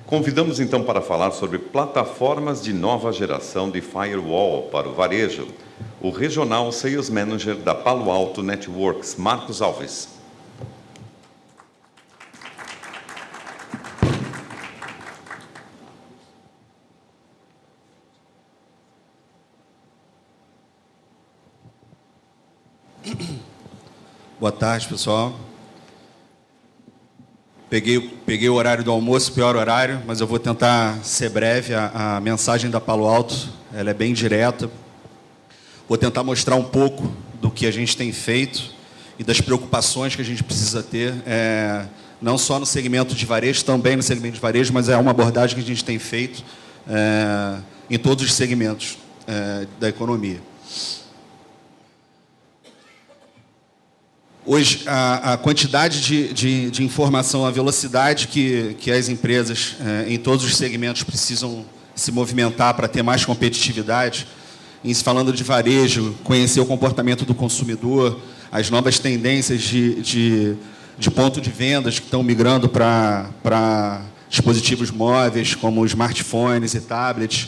Convidamos então para falar sobre plataformas de nova geração de firewall para o varejo, o Regional Sales Manager da Palo Alto Networks, Marcos Alves. Boa tarde, pessoal. Peguei o horário do almoço, pior horário, mas eu vou tentar ser breve. A mensagem da Palo Alto, ela é bem direta. Vou tentar mostrar um pouco do que a gente tem feito e das preocupações que a gente precisa ter, não só no segmento de varejo, também no segmento de varejo, mas é uma abordagem que a gente tem feito em todos os segmentos da economia. Hoje, a quantidade de informação, a velocidade que as empresas em todos os segmentos precisam se movimentar para ter mais competitividade, em se falando de varejo, conhecer o comportamento do consumidor, as novas tendências de ponto de vendas que estão migrando para dispositivos móveis, como smartphones e tablets,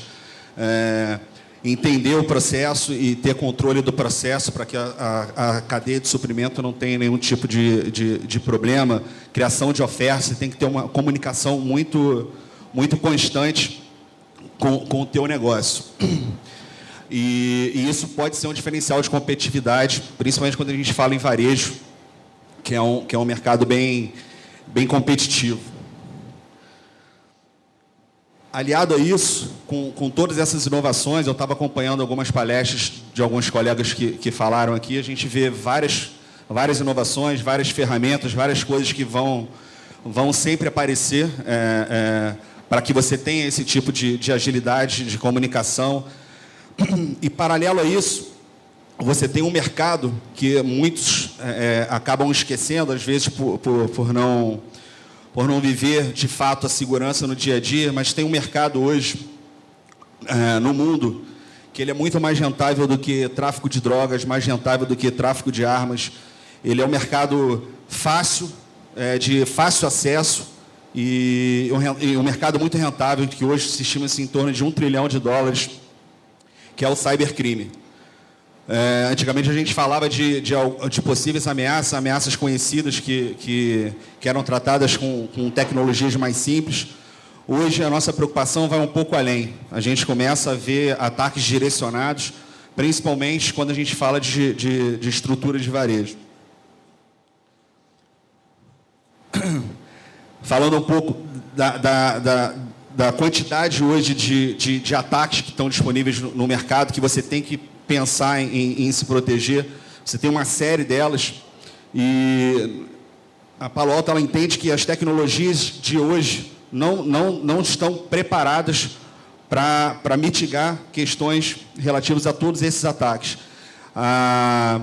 entender o processo e ter controle do processo para que a cadeia de suprimento não tenha nenhum tipo de problema. Criação de ofertas, você tem que ter uma comunicação muito constante com o teu negócio. E isso pode ser um diferencial de competitividade, principalmente quando a gente fala em varejo, que é um mercado bem competitivo. Aliado a isso, com todas essas inovações, eu estava acompanhando algumas palestras de alguns colegas que falaram aqui, a gente vê várias inovações, várias ferramentas, várias coisas que vão sempre aparecer para que você tenha esse tipo de agilidade, de comunicação. E, paralelo a isso, você tem um mercado que muitos acabam esquecendo, às vezes, por não viver, de fato, a segurança no dia a dia, mas tem um mercado hoje, no mundo, que ele é muito mais rentável do que tráfico de drogas, mais rentável do que tráfico de armas. Ele é um mercado fácil, de fácil acesso, e um mercado muito rentável, que hoje se estima-se em torno de $1 trilhão, que é o cybercrime. Antigamente a gente falava de possíveis ameaças conhecidas que eram tratadas com tecnologias mais simples. Hoje a nossa preocupação vai um pouco além. A gente começa a ver ataques direcionados, principalmente quando a gente fala de estrutura de varejo. Falando um pouco da quantidade hoje de ataques que estão disponíveis no mercado, que você tem que pensar em se proteger. Você tem uma série delas, e a Palo Alto ela entende que as tecnologias de hoje não estão preparadas para mitigar questões relativas a todos esses ataques. A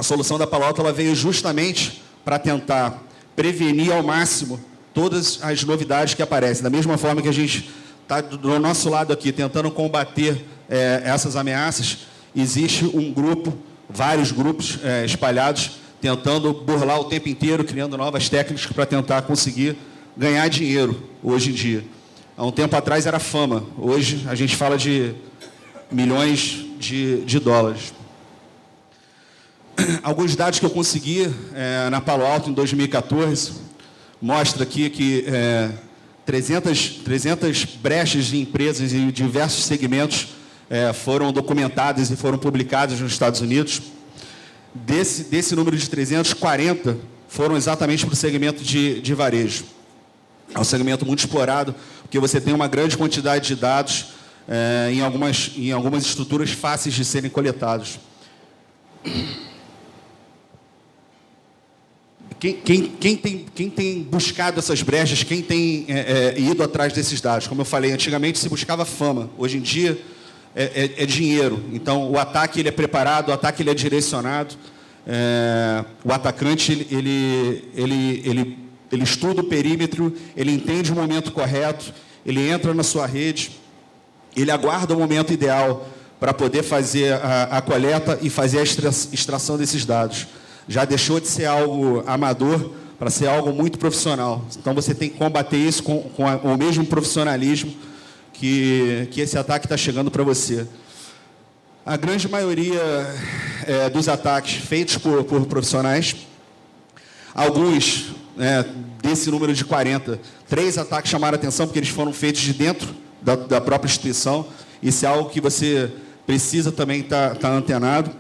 solução da Palo Alto ela veio justamente para tentar prevenir ao máximo todas as novidades que aparecem. Da mesma forma que a gente está do nosso lado aqui tentando combater essas ameaças, existe vários grupos espalhados, tentando burlar o tempo inteiro, criando novas técnicas para tentar conseguir ganhar dinheiro hoje em dia. Há um tempo atrás era fama, hoje a gente fala de milhões de dólares. Alguns dados que eu consegui na Palo Alto em 2014, mostra aqui que 300 brechas de empresas em diversos segmentos foram documentadas e foram publicadas nos Estados Unidos. Desse número de 340 foram exatamente para o segmento de varejo. É um segmento muito explorado, porque você tem uma grande quantidade de dados em algumas estruturas fáceis de serem coletados. Quem tem buscado essas brechas, quem tem ido atrás desses dados? Como eu falei, antigamente se buscava fama, hoje em dia é dinheiro. Então, o ataque ele é preparado, o ataque ele é direcionado. O atacante ele ele estuda o perímetro, ele entende o momento correto, ele entra na sua rede, ele aguarda o momento ideal para poder fazer a coleta e fazer a extração desses dados. Já deixou de ser algo amador para ser algo muito profissional. Então, você tem que combater isso com o mesmo profissionalismo que esse ataque está chegando para você. A grande maioria dos ataques feitos por profissionais, alguns, desse número de 40, 3 ataques chamaram a atenção porque eles foram feitos de dentro da própria instituição. Isso é algo que você precisa também estar antenado.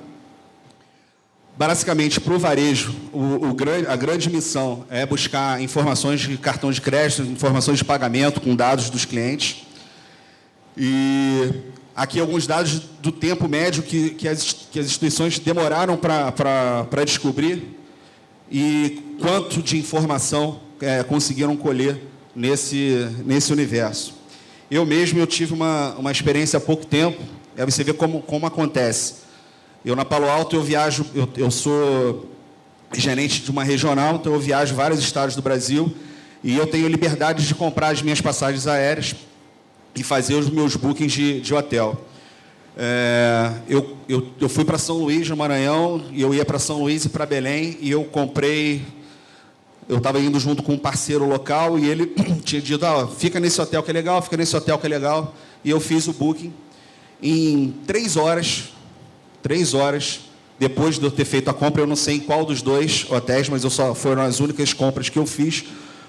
Basicamente, para o varejo, a grande missão é buscar informações de cartão de crédito, informações de pagamento com dados dos clientes. E aqui alguns dados do tempo médio que as instituições demoraram para descobrir e quanto de informação conseguiram colher nesse universo. Eu tive uma experiência há pouco tempo, você vê como acontece. Eu, na Palo Alto, eu sou gerente de uma regional, então eu viajo vários estados do Brasil e eu tenho liberdade de comprar as minhas passagens aéreas e fazer os meus bookings de hotel. Eu fui para São Luís, no Maranhão, e eu ia para São Luís e para Belém, e eu estava indo junto com um parceiro local, e ele tinha dito, fica nesse hotel que é legal, fica nesse hotel que é legal, e eu fiz o booking. Em 3 horas, depois de eu ter feito a compra, eu não sei em qual dos 2 hotéis, mas foram as únicas compras que eu fiz,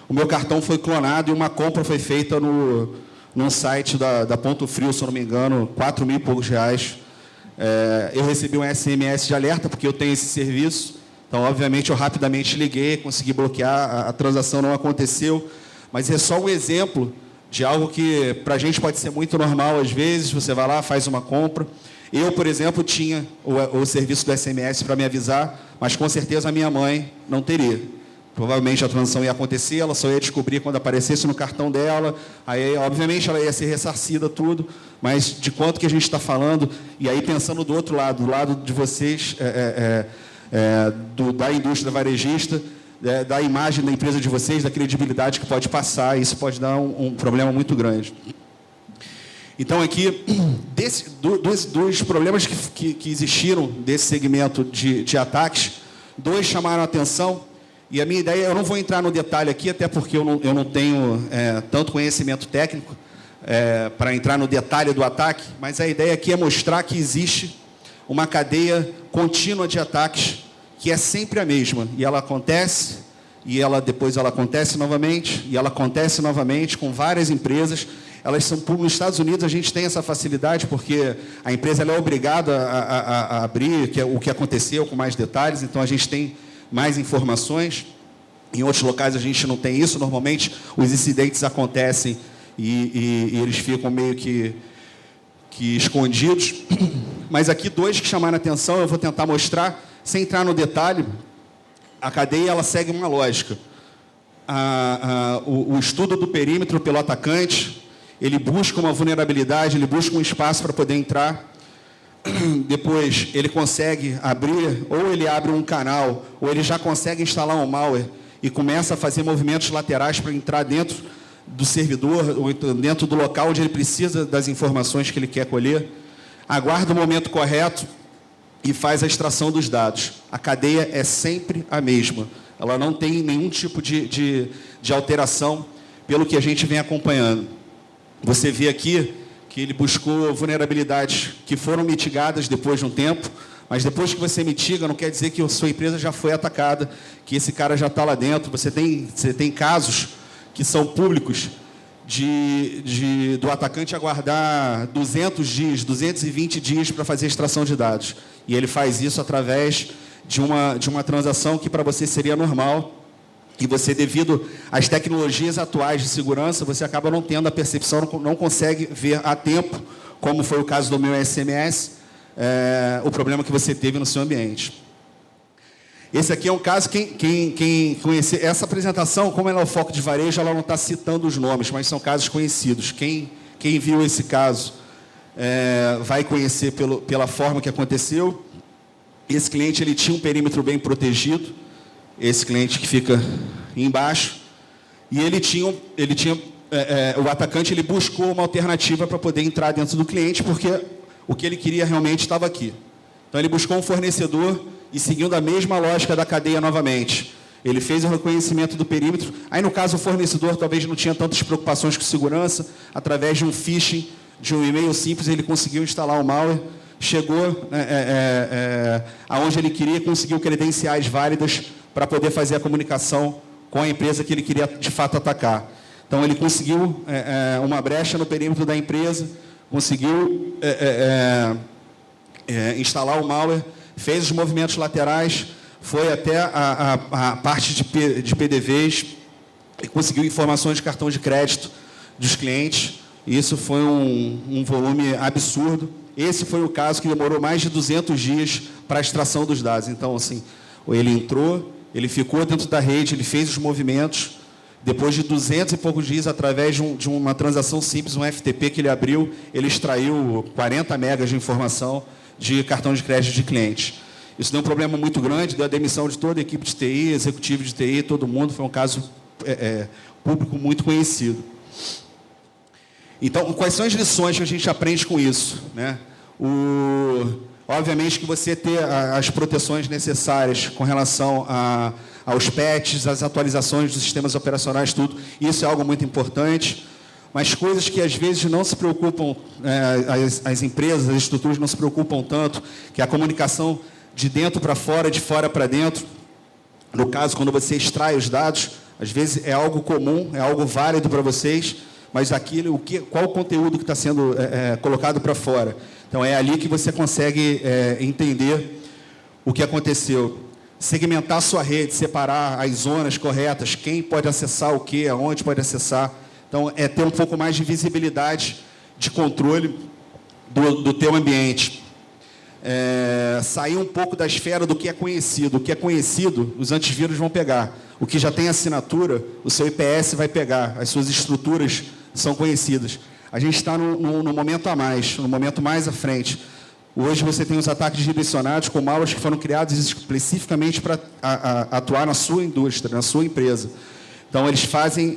o meu cartão foi clonado e uma compra foi feita num site da Ponto Frio, se eu não me engano, R$4.000 e poucos. Eu recebi um SMS de alerta, porque eu tenho esse serviço. Então, obviamente, eu rapidamente liguei, consegui bloquear, a transação não aconteceu. Mas é só um exemplo de algo que, para a gente, pode ser muito normal. Às vezes, você vai lá, faz uma compra. Eu, por exemplo, tinha o serviço do SMS para me avisar, mas, com certeza, a minha mãe não teria. Provavelmente a transação ia acontecer, ela só ia descobrir quando aparecesse no cartão dela, aí, obviamente, ela ia ser ressarcida, tudo, mas de quanto que a gente está falando, e aí pensando do outro lado, do lado de vocês, da indústria varejista, da imagem da empresa de vocês, da credibilidade que pode passar, isso pode dar um problema muito grande. Então, aqui, dos problemas que existiram desse segmento de ataques, 2 chamaram a atenção. E a minha ideia, eu não vou entrar no detalhe aqui, até porque eu não tenho tanto conhecimento técnico para entrar no detalhe do ataque, mas a ideia aqui é mostrar que existe uma cadeia contínua de ataques, que é sempre a mesma, e ela acontece, e depois ela acontece novamente, e ela acontece novamente com várias empresas. Elas são nos Estados Unidos, a gente tem essa facilidade, porque a empresa ela é obrigada a abrir o que aconteceu com mais detalhes, então a gente tem mais informações. Em outros locais a gente não tem isso. Normalmente os incidentes acontecem e eles ficam meio que escondidos. Mas aqui 2 que chamaram a atenção, eu vou tentar mostrar, sem entrar no detalhe. A cadeia ela segue uma lógica. O estudo do perímetro pelo atacante, ele busca uma vulnerabilidade, ele busca um espaço para poder entrar. Depois ele consegue abrir, ou ele abre um canal, ou ele já consegue instalar um malware e começa a fazer movimentos laterais para entrar dentro do servidor, ou dentro do local onde ele precisa das informações que ele quer colher. Aguarda o momento correto e faz a extração dos dados. A cadeia é sempre a mesma. Ela não tem nenhum tipo de alteração pelo que a gente vem acompanhando. Você vê aqui que ele buscou vulnerabilidades que foram mitigadas depois de um tempo, mas depois que você mitiga, não quer dizer que a sua empresa já foi atacada, que esse cara já está lá dentro. Você tem casos que são públicos do atacante aguardar 200 dias, 220 dias para fazer a extração de dados. E ele faz isso através de uma transação que para você seria normal. E você, devido às tecnologias atuais de segurança, você acaba não tendo a percepção, não consegue ver a tempo, como foi o caso do meu SMS, o problema que você teve no seu ambiente. Esse aqui é um caso, quem conhecer essa apresentação, como ela é o foco de varejo, ela não está citando os nomes, mas são casos conhecidos. Quem viu esse caso vai conhecer pela forma que aconteceu. Esse cliente ele tinha um perímetro bem protegido. Esse cliente que fica embaixo, E o atacante ele buscou uma alternativa para poder entrar dentro do cliente, porque o que ele queria realmente estava aqui. Então, ele buscou um fornecedor e, seguindo a mesma lógica da cadeia novamente, ele fez o reconhecimento do perímetro. Aí, no caso, o fornecedor talvez não tinha tantas preocupações com segurança. Através de um phishing, de um e-mail simples, ele conseguiu instalar o malware, chegou aonde ele queria, conseguiu credenciais válidas para poder fazer a comunicação com a empresa que ele queria, de fato, atacar. Então, ele conseguiu uma brecha no perímetro da empresa, conseguiu instalar o malware, fez os movimentos laterais, foi até a parte de PDVs e conseguiu informações de cartão de crédito dos clientes. Isso foi um volume absurdo. Esse foi o caso que demorou mais de 200 dias para a extração dos dados. Então, assim, ele entrou, ele ficou dentro da rede, ele fez os movimentos. Depois de 200 e poucos dias, através de uma transação simples, um FTP que ele abriu, ele extraiu 40 megas de informação de cartão de crédito de clientes. Isso deu um problema muito grande, deu a demissão de toda a equipe de TI, executivo de TI, todo mundo. Foi um caso público muito conhecido. Então, quais são as lições que a gente aprende com isso, né? Obviamente que você ter as proteções necessárias com relação aos patches, às atualizações dos sistemas operacionais, tudo, isso é algo muito importante. Mas coisas que às vezes não se preocupam, as empresas, as estruturas não se preocupam tanto, que é a comunicação de dentro para fora, de fora para dentro. No caso, quando você extrai os dados, às vezes é algo comum, é algo válido para vocês, mas qual o conteúdo que está sendo colocado para fora. Então, é ali que você consegue entender o que aconteceu. Segmentar a sua rede, separar as zonas corretas, quem pode acessar o quê, aonde pode acessar. Então, é ter um pouco mais de visibilidade, de controle do teu ambiente. Sair um pouco da esfera do que é conhecido. O que é conhecido, os antivírus vão pegar. O que já tem assinatura, o seu IPS vai pegar. As suas estruturas são conhecidas. A gente está no momento a mais, no momento mais à frente. Hoje você tem os ataques direcionados com malwares que foram criados especificamente para atuar na sua indústria, na sua empresa. Então, eles fazem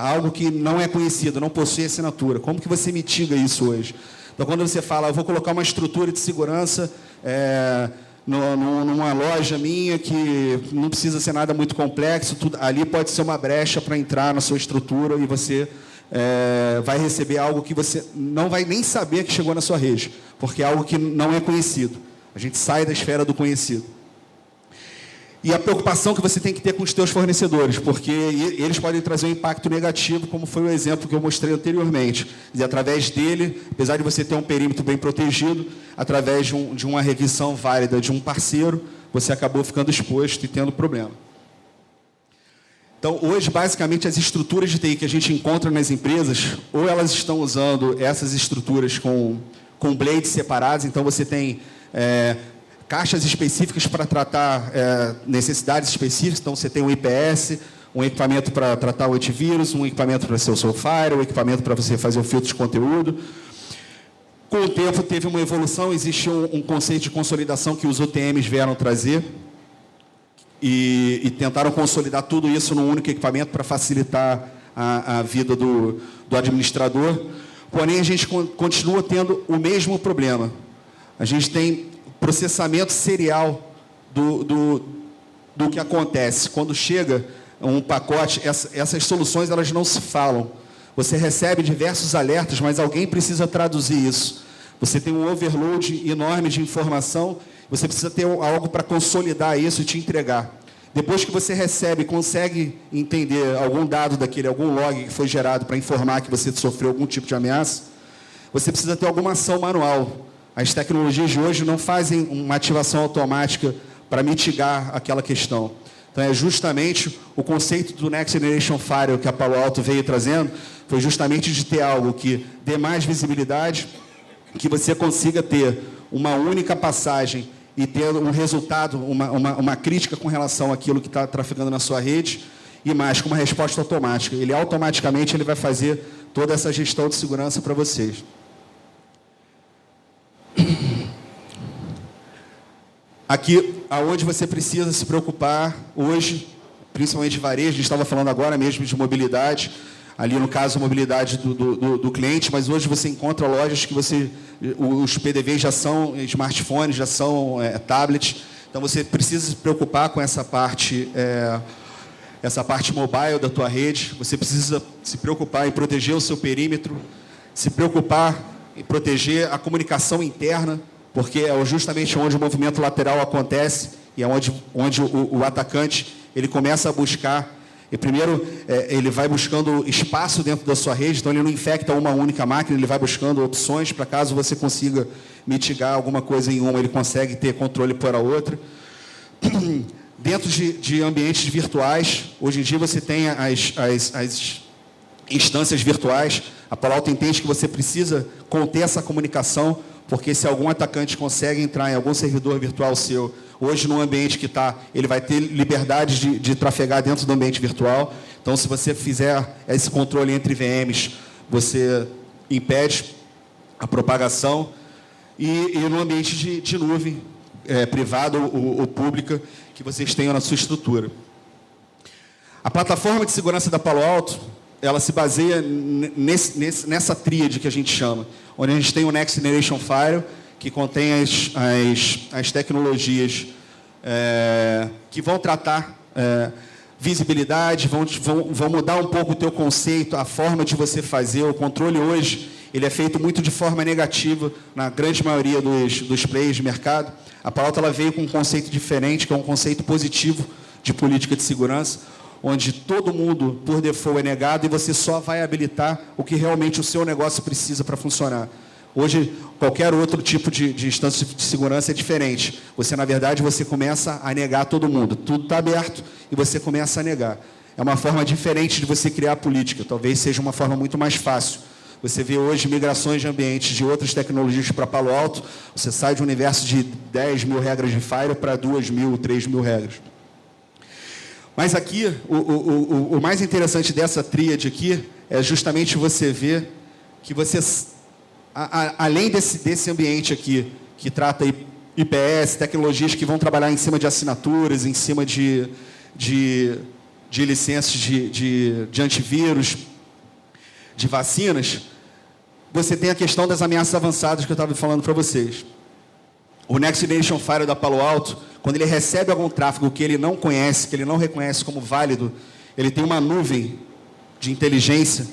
algo que não é conhecido, não possui assinatura. Como que você mitiga isso hoje? Então, quando você fala, eu vou colocar uma estrutura de segurança numa loja minha que não precisa ser nada muito complexo, ali pode ser uma brecha para entrar na sua estrutura e você vai receber algo que você não vai nem saber que chegou na sua rede, porque é algo que não é conhecido. A gente sai da esfera do conhecido. E a preocupação que você tem que ter com os seus fornecedores, porque eles podem trazer um impacto negativo, como foi o exemplo que eu mostrei anteriormente. E através dele, apesar de você ter um perímetro bem protegido, através de uma revisão válida de um parceiro, você acabou ficando exposto e tendo problema. Então, hoje, basicamente, as estruturas de TI que a gente encontra nas empresas, ou elas estão usando essas estruturas com blades separados, então você tem caixas específicas para tratar necessidades específicas, então você tem um IPS, um equipamento para tratar o antivírus, um equipamento para ser o Soulfire, um equipamento para você fazer o filtro de conteúdo. Com o tempo, teve uma evolução, existe um conceito de consolidação que os OTMs vieram trazer, e tentaram consolidar tudo isso num único equipamento para facilitar a vida do administrador. Porém, a gente continua tendo o mesmo problema. A gente tem processamento serial do que acontece. Quando chega um pacote, essas soluções elas não se falam. Você recebe diversos alertas, mas alguém precisa traduzir isso. Você tem um overload enorme de informação, você precisa ter algo para consolidar isso e te entregar. Depois que você recebe, consegue entender algum dado daquele, algum log que foi gerado para informar que você sofreu algum tipo de ameaça, você precisa ter alguma ação manual. As tecnologias de hoje não fazem uma ativação automática para mitigar aquela questão. Então, é justamente o conceito do Next Generation Firewall que a Palo Alto veio trazendo, foi justamente de ter algo que dê mais visibilidade, que você consiga ter uma única passagem e ter um resultado, uma crítica com relação àquilo que está trafegando na sua rede, e mais, com uma resposta automática. Ele automaticamente vai fazer toda essa gestão de segurança para vocês. Aqui, aonde você precisa se preocupar hoje, principalmente de varejo. A gente estava falando agora mesmo de mobilidade, ali no caso a mobilidade do cliente, mas hoje você encontra lojas que os PDVs já são smartphones, já são tablets. Então você precisa se preocupar com essa parte mobile da tua rede. Você precisa se preocupar em proteger o seu perímetro, se preocupar em proteger a comunicação interna, porque é justamente onde o movimento lateral acontece e é onde o atacante ele começa a buscar. E primeiro, ele vai buscando espaço dentro da sua rede, então ele não infecta uma única máquina, ele vai buscando opções para caso você consiga mitigar alguma coisa em uma, ele consegue ter controle para a outra. Dentro de ambientes virtuais, hoje em dia você tem as instâncias virtuais. A Palo Alto entende que você precisa conter essa comunicação, porque se algum atacante consegue entrar em algum servidor virtual seu, hoje no ambiente que está, ele vai ter liberdade de trafegar dentro do ambiente virtual. Então, se você fizer esse controle entre VMs, você impede a propagação. E no ambiente de nuvem, privado ou pública, que vocês tenham na sua estrutura. A plataforma de segurança da Palo Alto, ela se baseia nessa tríade que a gente chama, onde a gente tem o Next Generation Firewall, que contém as tecnologias que vão tratar visibilidade, vão mudar um pouco o teu conceito, a forma de você fazer. O controle hoje, ele é feito muito de forma negativa, na grande maioria dos players de mercado. A Palo Alto ela veio com um conceito diferente, que é um conceito positivo de política de segurança, onde todo mundo, por default, é negado e você só vai habilitar o que realmente o seu negócio precisa para funcionar. Hoje, qualquer outro tipo de instância de segurança é diferente. Você, na verdade, você começa a negar todo mundo. Tudo está aberto e você começa a negar. É uma forma diferente de você criar política. Talvez seja uma forma muito mais fácil. Você vê hoje migrações de ambientes de outras tecnologias para Palo Alto, você sai de um universo de 10 mil regras de Firewall para 2 mil, 3 mil regras. Mas aqui, o mais interessante dessa tríade aqui é justamente você ver que você, além desse ambiente aqui, que trata IPS, tecnologias que vão trabalhar em cima de assinaturas, em cima de licenças de antivírus, de vacinas, você tem a questão das ameaças avançadas que eu estava falando para vocês. O Next Generation Firewall da Palo Alto, quando ele recebe algum tráfego que ele não conhece, que ele não reconhece como válido, ele tem uma nuvem de inteligência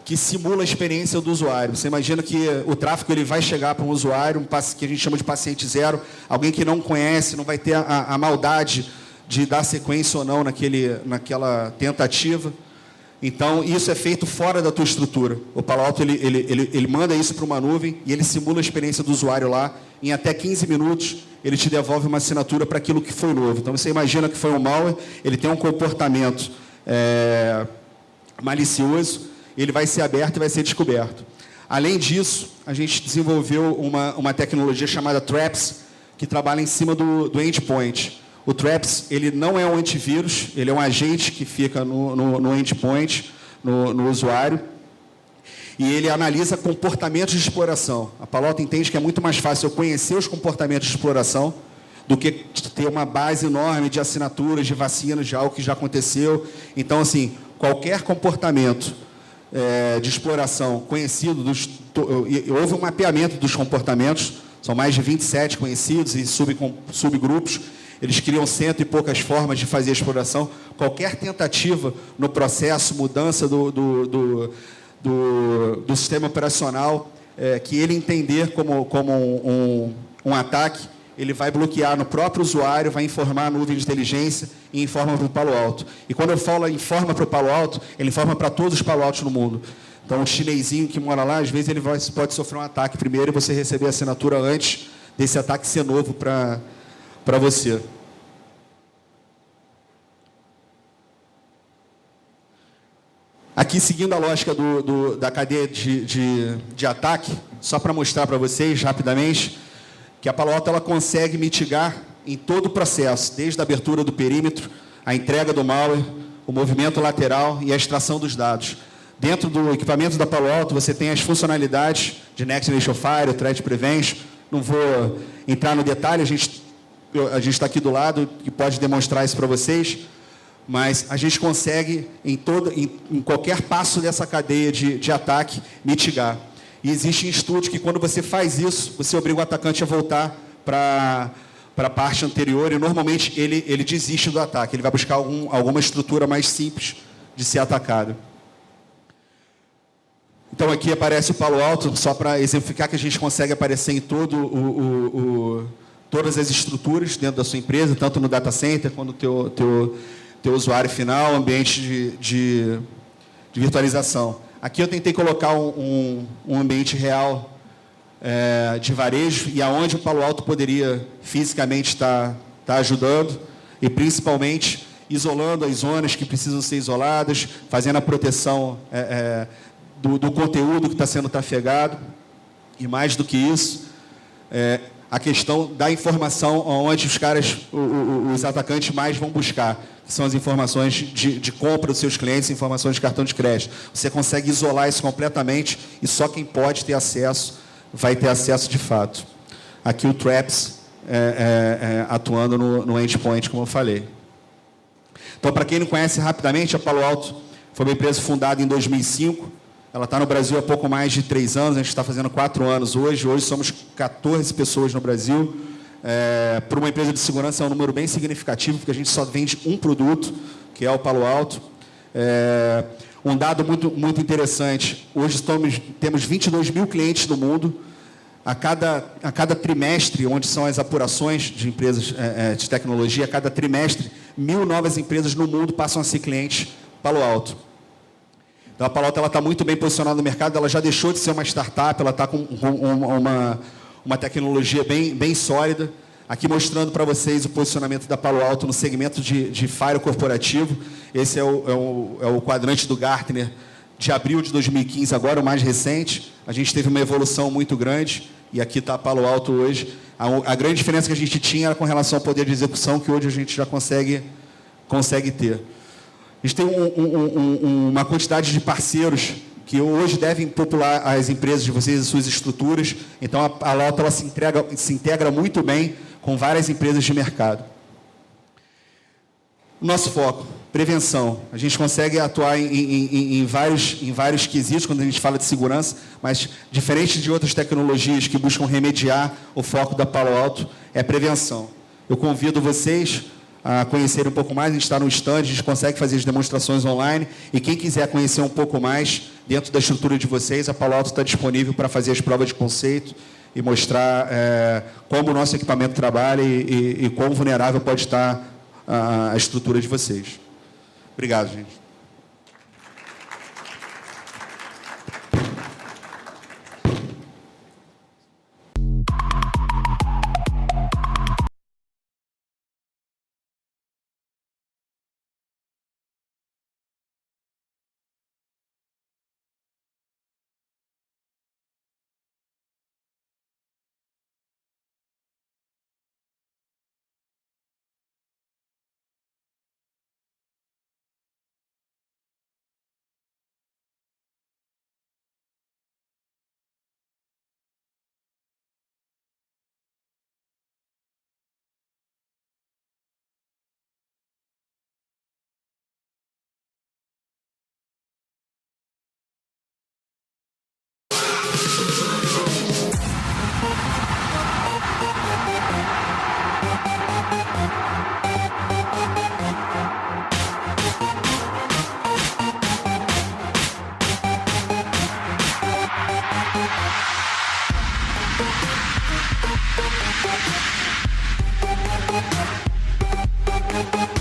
que simula a experiência do usuário. Você imagina que o tráfego ele vai chegar para um usuário, que a gente chama de paciente zero, alguém que não conhece, não vai ter a maldade de dar sequência ou não naquela tentativa. Então, isso é feito fora da tua estrutura. O Palo Alto ele manda isso para uma nuvem e ele simula a experiência do usuário lá. Em até 15 minutos, ele te devolve uma assinatura para aquilo que foi novo. Então, você imagina que foi um malware, ele tem um comportamento malicioso, ele vai ser aberto e vai ser descoberto. Além disso, a gente desenvolveu uma tecnologia chamada Traps, que trabalha em cima do endpoint. O Traps, ele não é um antivírus, ele é um agente que fica no endpoint, no usuário, e ele analisa comportamentos de exploração. A Palo Alto entende que é muito mais fácil eu conhecer os comportamentos de exploração do que ter uma base enorme de assinaturas, de vacinas, de algo que já aconteceu. Então, assim, qualquer comportamento de exploração conhecido, houve um mapeamento dos comportamentos, são mais de 27 conhecidos e subgrupos. Eles criam 100 e poucas formas de fazer a exploração. Qualquer tentativa no processo, mudança do sistema operacional, que ele entender como um ataque, ele vai bloquear no próprio usuário, vai informar a nuvem de inteligência e informa para o Palo Alto. E quando eu falo informa para o Palo Alto, ele informa para todos os Palo Altos no mundo. Então, o chinesinho que mora lá, às vezes ele pode sofrer um ataque primeiro e você receber a assinatura antes desse ataque ser novo para você. Aqui, seguindo a lógica da cadeia de ataque, só para mostrar para vocês rapidamente, que a Palo Alto ela consegue mitigar em todo o processo, desde a abertura do perímetro, a entrega do malware, o movimento lateral e a extração dos dados. Dentro do equipamento da Palo Alto, você tem as funcionalidades de Next Generation Firewall, Threat Prevention. Não vou entrar no detalhe, a gente está aqui do lado e pode demonstrar isso para vocês. mas a gente consegue, em qualquer passo dessa cadeia de ataque, mitigar. E existem estudos que, quando você faz isso, você obriga o atacante a voltar para a parte anterior, e normalmente ele desiste do ataque, ele vai buscar alguma estrutura mais simples de ser atacado. Então aqui aparece o Palo Alto, só para exemplificar que a gente consegue aparecer em todas as estruturas dentro da sua empresa, tanto no data center, quanto no teu usuário final, ambiente de virtualização. Aqui eu tentei colocar um ambiente real de varejo, e aonde o Palo Alto poderia fisicamente estar ajudando, e principalmente isolando as zonas que precisam ser isoladas, fazendo a proteção do conteúdo que está sendo trafegado, e mais do que isso, a questão da informação onde os atacantes mais vão buscar, que são as informações de compra dos seus clientes, informações de cartão de crédito. Você consegue isolar isso completamente, e só quem pode ter acesso vai ter acesso de fato. Aqui o Traps atuando no endpoint, como eu falei. Então, para quem não conhece rapidamente, a Palo Alto foi uma empresa fundada em 2005. Ela está no Brasil há pouco mais de 3 anos, a gente está fazendo 4 anos hoje. Hoje somos 14 pessoas no Brasil. Para uma empresa de segurança é um número bem significativo, porque a gente só vende um produto, que é o Palo Alto. Um dado muito interessante, hoje temos 22 mil clientes no mundo. A cada trimestre, onde são as apurações de empresas de tecnologia, a cada trimestre, 1.000 novas empresas no mundo passam a ser clientes Palo Alto. Então, a Palo Alto está muito bem posicionada no mercado, ela já deixou de ser uma startup, ela está com uma tecnologia bem sólida. Aqui mostrando para vocês o posicionamento da Palo Alto no segmento de Firewall corporativo. Esse é o quadrante do Gartner de abril de 2015, agora o mais recente. A gente teve uma evolução muito grande, e aqui está a Palo Alto hoje. A grande diferença que a gente tinha era com relação ao poder de execução, que hoje a gente já consegue ter. A gente tem uma quantidade de parceiros que hoje devem popular as empresas de vocês e suas estruturas. Então, a Palo Alto ela se integra muito bem com várias empresas de mercado. Nosso foco, prevenção. A gente consegue atuar em vários quesitos quando a gente fala de segurança, mas, diferente de outras tecnologias que buscam remediar, o foco da Palo Alto é prevenção. Eu convido vocês a conhecer um pouco mais. A gente está no stand, a gente consegue fazer as demonstrações online, e quem quiser conhecer um pouco mais dentro da estrutura de vocês, a Palo Alto está disponível para fazer as provas de conceito e mostrar como o nosso equipamento trabalha e quão vulnerável pode estar a estrutura de vocês. Obrigado, gente. Thank you.